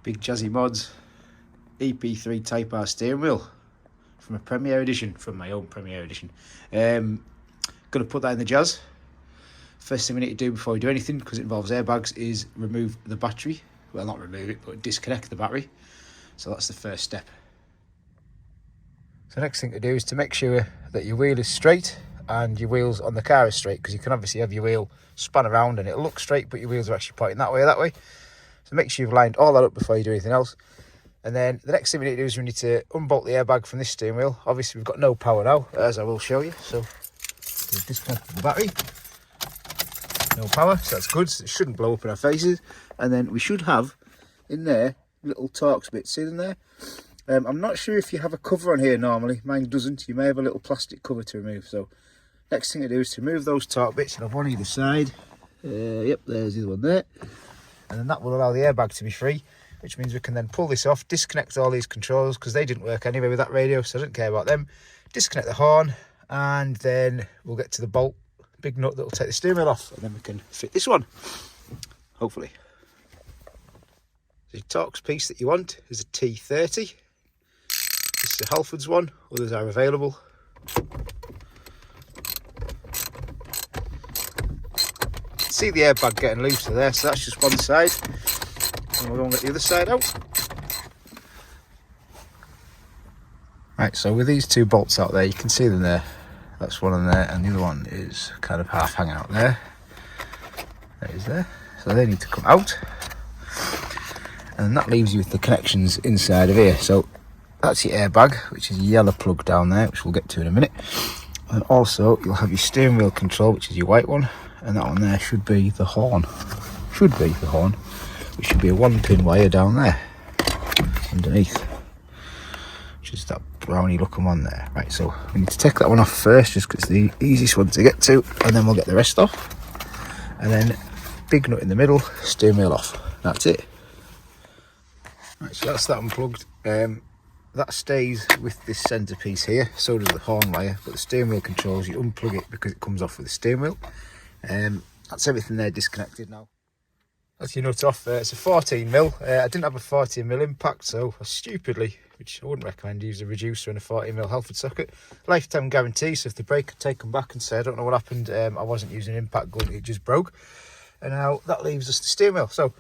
Big Jazzy Mods EP3 Type R steering wheel from a Premier Edition, from my own Premier Edition. Gonna put that in the Jazz. First thing we need to do before we do anything, because it involves airbags, is remove the battery. Well, not remove it, but disconnect the battery. So that's the first step. So the next thing to do is to make sure that your wheel is straight and your wheels on the car is straight, because you can obviously have your wheel span around and it'll look straight, but your wheels are actually pointing that way or that way. So make sure you've lined all that up before you do anything else. And then the next thing we need to do is we need to unbolt the airbag from this steering wheel. Obviously we've got no power now, as I will show you. So we've disconnected the battery. No power, so that's good. So it shouldn't blow up in our faces. And then we should have in there little Torx bits. See them there? I'm not sure if you have a cover on here normally. Mine doesn't. You may have a little plastic cover to remove. So next thing to do is to remove those Torx bits. And have one either side. Yep, there's the other one there. And then that will allow the airbag to be free, which means we can then pull this off, disconnect all these controls, because they didn't work anyway with that radio, so I don't care about them. Disconnect the horn, and then we'll get to the bolt, big nut that will take the steering wheel off, and then we can fit this one, hopefully. The Torx piece that you want is a T30. This is a Halfords one, others are available. See the airbag getting looser there, so that's just one side, and we'll go and get the other side out. Right, so with these two bolts out there, you can see them there. That's one on there, and the other one is kind of half hang out there. There it is there. So they need to come out, and that leaves you with the connections inside of here. So that's your airbag, which is a yellow plug down there, which we'll get to in a minute. And also you'll have your steering wheel control, which is your white one. And that one there should be the horn. Which should be a 1-pin wire down there underneath, which is that browny looking one there. Right, so we need to take that one off first, just because it's the easiest one to get to, and then we'll get the rest off. And then big nut in the middle, steering wheel off. That's it. Right, so that's that unplugged. That stays with this centerpiece here, so does the horn wire, but the steering wheel controls, you unplug it because it comes off with the steering wheel. That's everything there disconnected now. That's your nut off. It's a 14mm. I didn't have a 14mm impact, so I stupidly, which I wouldn't recommend, use a reducer and a 14mm Halford socket. Lifetime guarantee, so if the break, take them back and say I don't know what happened, I wasn't using impact gun, it just broke. And now that leaves us the steering wheel. So you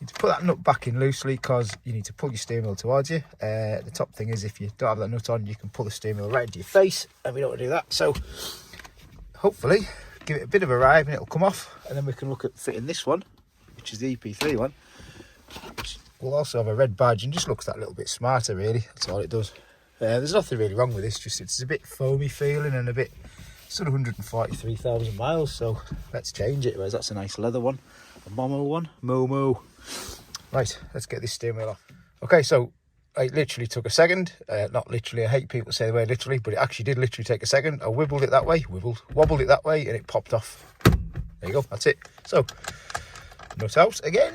need to put that nut back in loosely, because you need to pull your steering wheel towards you. The top thing is, if you don't have that nut on, you can pull the steering wheel right into your face, and we don't want to do that. So hopefully give it a bit of a ride and it'll come off, and then we can look at fitting this one, which is the EP3 one, which will also have a red badge and just looks that little bit smarter, really. That's all it does. There's nothing really wrong with this, just it's a bit foamy feeling and a bit sort of 143,000 miles, so let's change it. Whereas that's a nice leather one, a Momo one, Momo. Right, let's get this steering wheel off. Okay, so it literally took a second. Not literally, I hate people say the word literally, but it actually did literally take a second. I wobbled it that way, wobbled it that way, and it popped off. There you go, that's it. So, nut out again.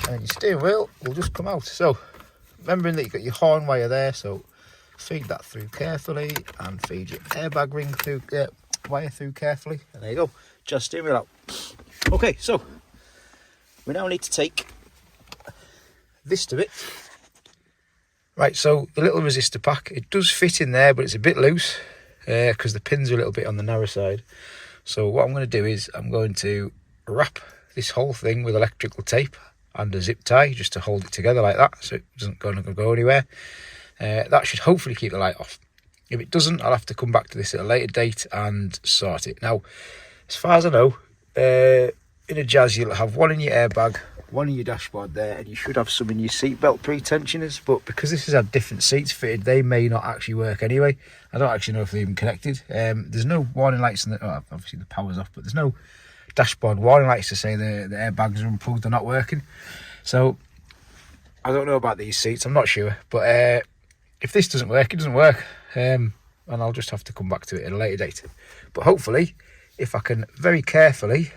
And your steering wheel will just come out. So, remembering that you've got your horn wire there, so feed that through carefully, and feed your airbag ring through, wire through carefully, and there you go, just steering wheel out. Okay, so, we now need to take this to bit. Right, so the little resistor pack, it does fit in there, but it's a bit loose because the pins are a little bit on the narrow side. So what I'm going to do is I'm going to wrap this whole thing with electrical tape and a zip tie, just to hold it together like that, so it doesn't go anywhere. That should hopefully keep the light off. If it doesn't, I'll have to come back to this at a later date and sort it. Now, as far as I know, in a Jazz you'll have one in your airbag, one in your dashboard there, and you should have some in your seatbelt pre-tensioners, but because this has had different seats fitted, they may not actually work anyway. I don't actually know if they're even connected. There's no warning lights in the, oh, obviously the power's off, but there's no dashboard warning lights to say the airbags are unplugged, they're not working. So I don't know about these seats, I'm not sure, but if this doesn't work, it doesn't work, and I'll just have to come back to it at a later date. But hopefully, if I can very carefully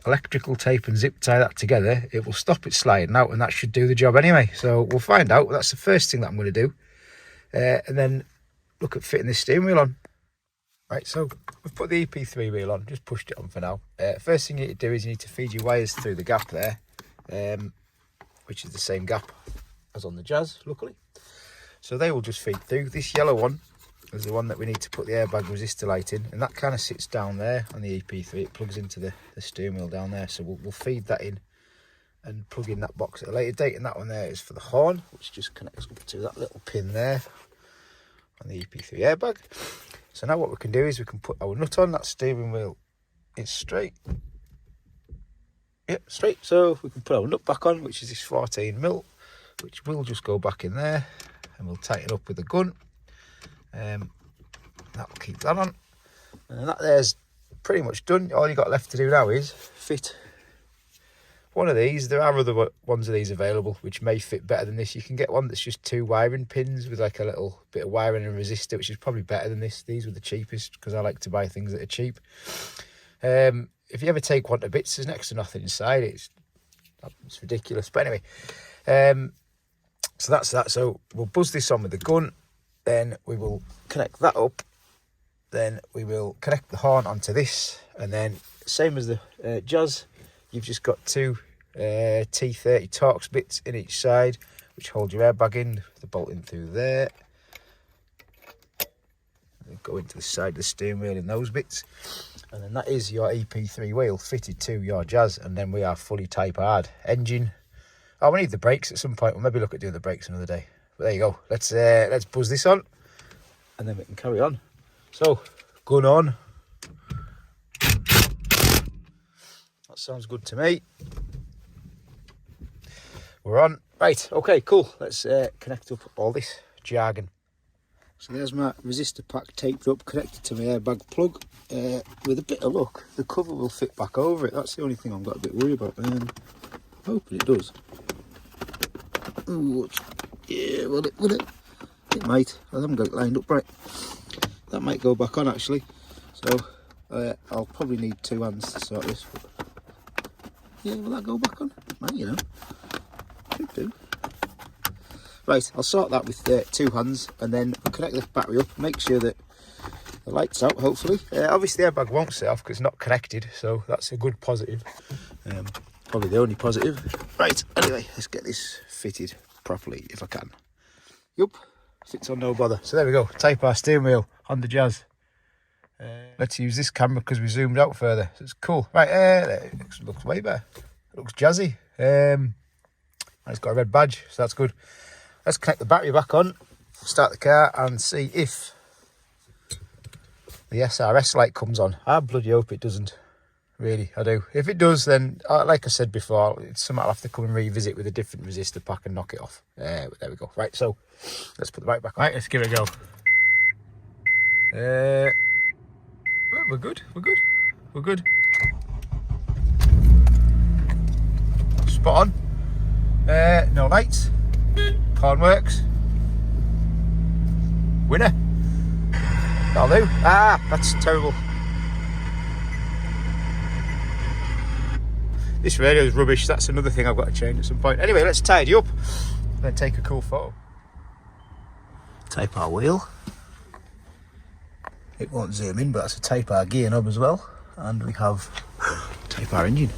electrical tape and zip tie that together, it will stop it sliding out, and that should do the job anyway. So we'll find out. That's the first thing that I'm going to do, and then look at fitting this steering wheel on. Right, so we've put the EP3 wheel on, just pushed it on for now. First thing you need to do is you need to feed your wires through the gap there, which is the same gap as on the Jazz, luckily. So they will just feed through. This yellow one is the one that we need to put the airbag resistor light in, and that kind of sits down there on the EP3. It plugs into the steering wheel down there, so we'll feed that in and plug in that box at a later date. And that one there is for the horn, which just connects up to that little pin there on the EP3 airbag. So now what we can do is we can put our nut on. That steering wheel is straight. Yep, straight. So we can put our nut back on, which is this 14mm, which will just go back in there, and we'll tighten up with the gun. That'll keep that on. And that there's pretty much done. All you got left to do now is fit one of these. There are other ones of these available which may fit better than this. You can get one that's just 2 wiring pins with like a little bit of wiring and resistor, which is probably better than this. These were the cheapest because I like to buy things that are cheap. If you ever take one to bits, there's next to nothing inside. It's ridiculous. But anyway, so that's that. So we'll buzz this on with the gun, then we will connect that up, then we will connect the horn onto this, and then same as the Jazz, you've just got 2 T30 Torx bits in each side, which hold your airbag in. The bolt in through there, and go into the side of the steering wheel in those bits, and then that is your EP3 wheel fitted to your Jazz. And then we are fully Type Hard. Engine, oh, we need the brakes at some point. We'll maybe look at doing the brakes another day, but there you go. Let's buzz this on and then we can carry on. So gun on. That sounds good to me. We're on. Right, okay, cool. Let's connect up all this jargon. So there's my resistor pack taped up, connected to my airbag plug. With a bit of luck, the cover will fit back over it. That's the only thing I've got a bit worried about. Hoping it does. Ooh, yeah, will it? It might. I haven't got it lined up right. That might go back on actually. So I'll probably need 2 hands to sort this. Yeah, will that go back on? Might, you know. Could do. Right, I'll sort that with 2 hands, and then we'll connect the battery up, make sure that the light's out, hopefully. Obviously the airbag won't set off because it's not connected, so that's a good positive. Probably the only positive. Right, anyway, let's get this fitted properly if I can. Yup, fits on no bother. So there we go, Type R steering wheel on the Jazz. Let's use this camera because we zoomed out further, so it's cool. Right, it looks way better. It looks jazzy. And it's got a red badge, so that's good. Let's connect the battery back on, start the car, and see if the SRS light comes on. I bloody hope it doesn't. Really, I do. If it does, then, like I said before, it's something I'll have to come and revisit with a different resistor pack and knock it off. There we go. Right, so let's put the battery back on. Right, let's give it a go. Well, we're good. Spot on. No lights. Horn works. Winner. That'll do. Ah, that's terrible. This radio is rubbish. That's another thing I've got to change at some point. Anyway, let's tidy up, then take a cool photo. Type R wheel. It won't zoom in, but that's a Type R gear knob as well. And we have Type R engine.